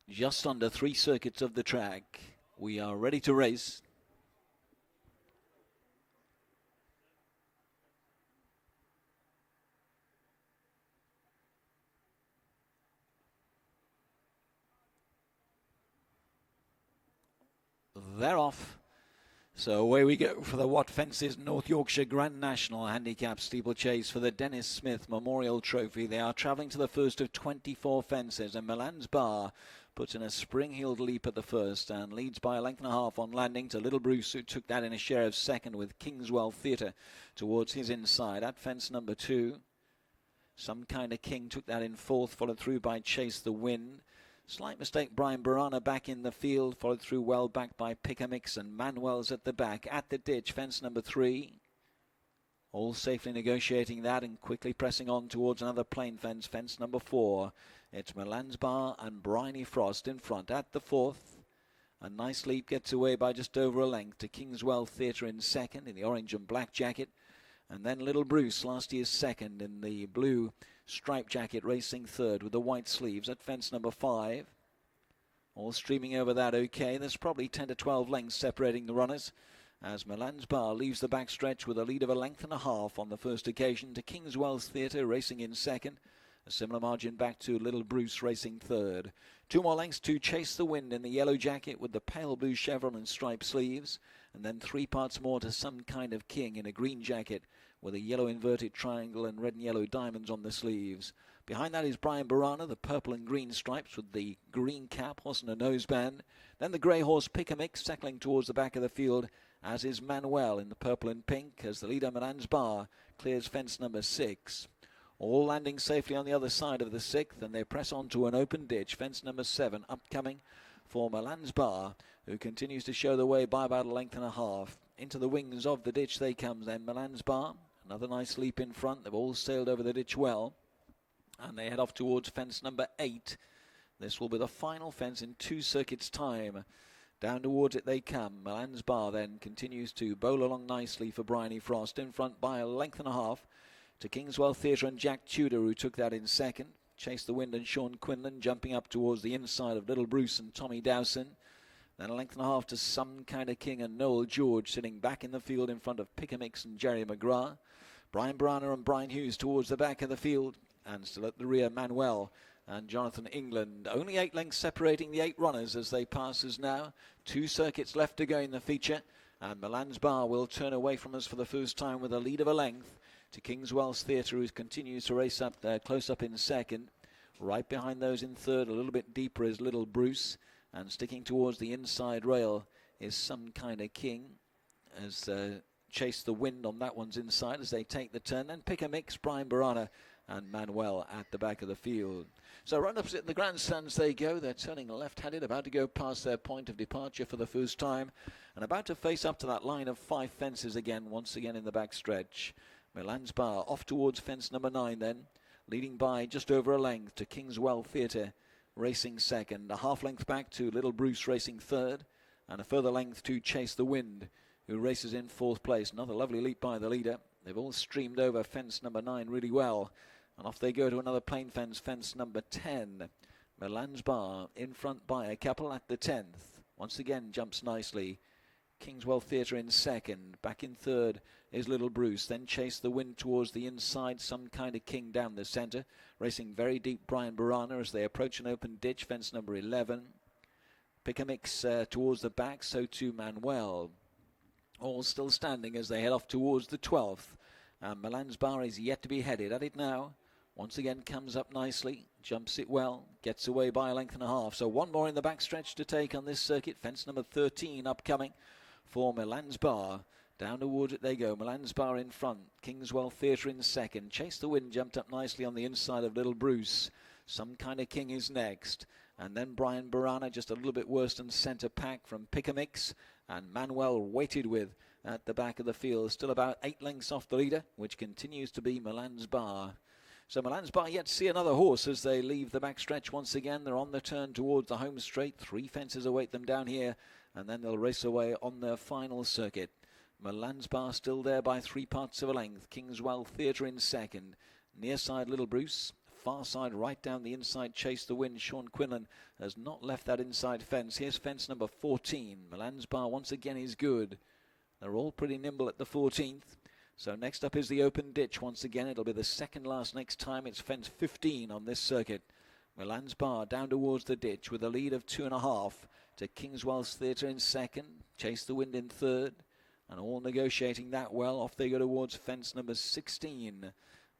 Just under 3 circuits of the track. We are ready to race. They're off. So away we go for the Watt Fences North Yorkshire Grand National Handicap Steeplechase for the Dennis Smith Memorial Trophy. They are travelling to the first of 24 fences, and Milan's Bar puts in a spring-heeled leap at the first and leads by a length and a half on landing to Little Bruce, who took that in a share of second, with Kingswell Theatre towards his inside. At fence number 2, Some Kind of King took that in fourth, followed through by Chase the Wind. Slight mistake, Brian Barana back in the field, followed through well back by Pickamix, and Manuel's at the back. At the ditch, fence number 3. All safely negotiating that and quickly pressing on towards another plain fence, fence number 4. It's Milan's Bar and Briny Frost in front. At the 4th, a nice leap gets away by just over a length to Kingswell Theatre in second in the orange and black jacket. And then Little Bruce, last year's second, in the blue striped jacket, racing third with the white sleeves at fence number 5. All streaming over that okay. There's probably 10 to 12 lengths separating the runners, as Milan's Bar leaves the backstretch with a lead of a length and a half on the first occasion to Kingswell's Theatre racing in second. A similar margin back to Little Bruce racing third. 2 more lengths to Chase the Wind in the yellow jacket with the pale blue chevron and striped sleeves. And then 3 parts more to Some Kind of King in a green jacket with a yellow inverted triangle and red and yellow diamonds on the sleeves. Behind that is Brian Barana, the purple and green stripes with the green cap, horse and a noseband. Then the grey horse Pickamix settling towards the back of the field, as is Manuel in the purple and pink, as the leader Milan's Bar clears fence number 6. All landing safely on the other side of the 6th, and they press on to an open ditch, fence number 7, upcoming for Milan's Bar, who continues to show the way by about a length and a half. Into the wings of the ditch they come then. Milan's Bar, another nice leap in front. They've all sailed over the ditch well, and they head off towards fence number 8. This will be the final fence in 2 circuits' time. Down towards it they come. Milan's Bar then continues to bowl along nicely for Briny Frost, in front by a length and a half to Kingswell Theatre and Jack Tudor, who took that in second. Chase the Wind and Sean Quinlan jumping up towards the inside of Little Bruce and Tommy Dowson. Then a length and a half to Some Kind of King and Noel George, sitting back in the field in front of Pickamix and Jerry McGrath. Brian Barana and Brian Hughes towards the back of the field, and still at the rear Manuel and Jonathan England. Only 8 lengths separating the 8 runners as they pass us now. 2 circuits left to go in the feature, and Milan's Bar will turn away from us for the first time with a lead of a length to Kingswell's Theatre, who continues to race up there, close up in second. Right behind those in third, a little bit deeper, is Little Bruce, and sticking towards the inside rail is Some Kind of King, as Chase the Wind on that one's inside as they take the turn. Then Pickamix, Brian Barana and Manuel at the back of the field. So right opposite the grandstands they go. They're turning left-handed, about to go past their point of departure for the first time, and about to face up to that line of 5 fences again, once again in the back stretch. Milan's Bar off towards fence number 9 then, leading by just over a length to Kingswell Theatre racing second. A half length back to Little Bruce racing third, and a further length to Chase the Wind, who races in 4th place. Another lovely leap by the leader. They've all streamed over fence number 9 really well, and off they go to another plain fence, fence number 10. Milan's Bar in front by a couple at the 10th. Once again jumps nicely. Kingswell Theatre in second. Back in third is Little Bruce. Then Chase the Wind towards the inside. Some Kind of King down the centre. Racing very deep, Brian Barana, as they approach an open ditch, fence number 11. Pickamix towards the back, so too Manuel. All still standing as they head off towards the 12th. And Milan's Bar is yet to be headed at it now. Once again comes up nicely, jumps it well, gets away by a length and a half. So 1 more in the backstretch to take on this circuit. Fence number 13 upcoming for Milan's Bar. Down towards it they go. Milan's Bar in front. Kingswell Theatre in second. Chase the Wind jumped up nicely on the inside of Little Bruce. Some Kind of King is next. And then Brian Barana just a little bit worse than centre pack from Pickamix. And Manuel waited with at the back of the field. Still about 8 lengths off the leader, which continues to be Milan's Bar. So Milan's Bar yet to see another horse as they leave the backstretch once again. They're on the turn towards the home straight. 3 fences await them down here, and then they'll race away on their final circuit. Milan's Bar still there by 3 parts of a length. Kingswell Theatre in second. Near side Little Bruce. far side, right down the inside, Chase the Wind. Sean Quinlan has not left that inside fence. Here's fence number 14. Milan's Bar once again is good. They're all pretty nimble at the 14th. So next up is the open ditch. Once again, it'll be the second last next time. It's fence 15 on this circuit. Milan's Bar down towards the ditch with a lead of 2.5 to Kingswell's Theatre in second. Chase the Wind in third. And all negotiating that well. Off they go towards fence number 16.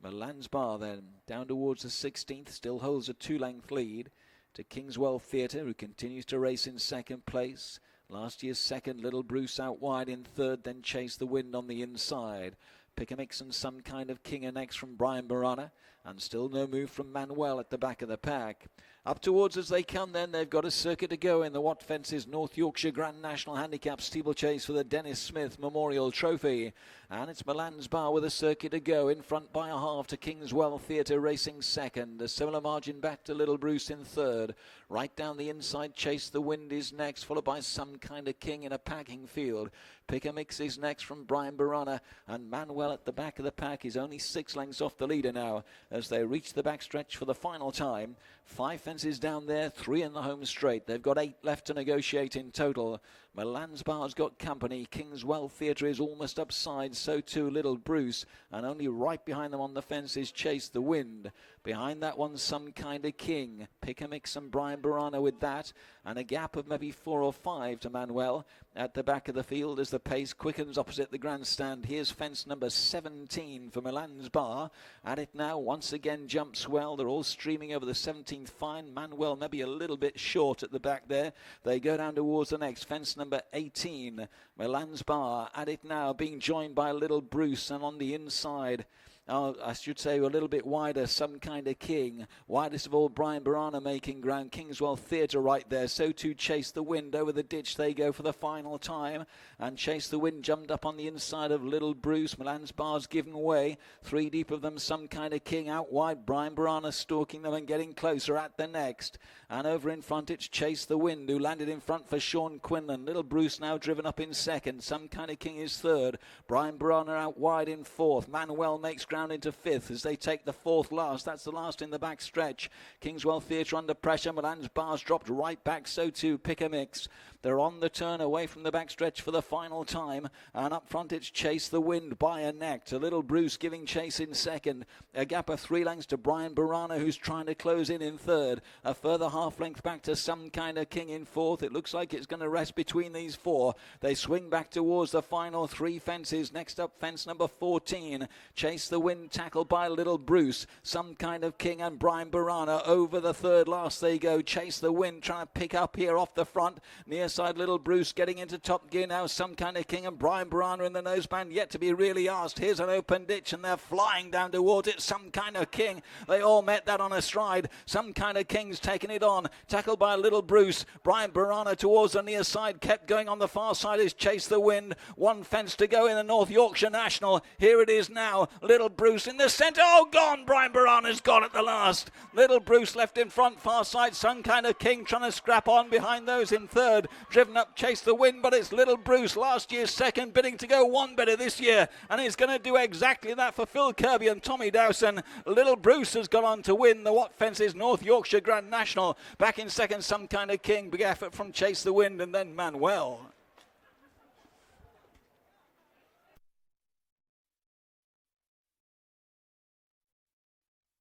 Milan's Bar then down towards the 16th. Still holds a 2-length lead to Kingswell Theatre, who continues to race in second place. Last year's second, Little Bruce out wide in third, then Chase the Wind on the inside. Pick a Mix and Some Kind of King are next from Brian Barana, and still no move from Manuel at the back of the pack. Up towards as they come then, they've got a circuit to go in the Watt Fences North Yorkshire Grand National Handicap Steeplechase for the Dennis Smith Memorial Trophy. And it's Milan's Bar with a circuit to go, in front by a half to Kingswell Theatre racing second. A similar margin back to Little Bruce in third. Right down the inside, Chase the Wind is next, followed by Some Kind of King in a packing field. Pick a Mix is next from Brian Barana, and Manuel at the back of the pack is only 6 lengths off the leader now as they reach the backstretch for the final time. 5 fences down there, 3 in the home straight. They've got 8 left to negotiate in total. Milan's Bar's got company. Kingswell Theatre is almost upside, so too Little Bruce, and only right behind them on the fence is Chase the Wind. Behind that one, Some Kind of King. Pick a Mix and Brian Barana with that, and a gap of maybe 4 or 5 to Manuel at the back of the field as the pace quickens opposite the grandstand. Here's fence number 17 for Milan's Bar. At it now, once again jumps well. They're all streaming over the 17th fine. Manuel maybe a little bit short at the back there. They go down towards the next fence number 18. Milan's Bar at it now, being joined by Little Bruce, and on the inside, I should say a little bit wider, Some Kind of King. Widest of all, Brian Barana making ground. Kingswell Theatre right there. So too Chase the Wind. Over the ditch they go for the final time. And Chase the Wind jumped up on the inside of Little Bruce. Milan's Bar's given way. 3 deep of them, Some Kind of King out wide. Brian Barana stalking them and getting closer at the next. And over in front it's Chase the Wind, who landed in front for Sean Quinlan. Little Bruce now driven up in second. Some Kind of King is third. Brian Barana out wide in fourth. Manuel makes ground into fifth as they take the 4th last. That's the last in the back stretch. Kingswell Theatre under pressure. Milan's Bar's dropped right back, so too Pick a Mix. They're on the turn away from the back stretch for the final time, and up front it's Chase the Wind by a neck to Little Bruce, giving chase in second. A gap of 3 lengths to Brian Barana, who's trying to close in third. A further half length back to Some Kind of King in fourth. It looks like it's going to rest between these 4. They swing back towards the final 3 fences. Next up, fence number 14. Chase the Wind tackled by Little Bruce. Some Kind of King and Brian Barana over the 3rd last they go. Chase the Wind trying to pick up here off the front. Near side Little Bruce getting into top gear now. Some Kind of King and Brian Barana in the noseband, yet to be really asked. Here's an open ditch and they're flying down towards it. Some Kind of King. They all met that on a stride. Some Kind of King's taking it on. Tackled by Little Bruce. Brian Barana towards the near side. Kept going on the far side is Chase the Wind. 1 fence to go in the North Yorkshire National. Here it is now. Little Bruce in the centre. Oh, gone. Brian Barana's gone at the last. Little Bruce left in front. Far side. Some Kind of King trying to scrap on behind those in third. Driven up Chase the Wind, but it's Little Bruce, last year's second, bidding to go 1 better this year, and he's going to do exactly that for Phil Kirby and Tommy Dowson. Little Bruce has gone on to win the Watt Fences North Yorkshire Grand National. Back in second, Some Kind of King. Big effort from Chase the Wind, and then Manuel.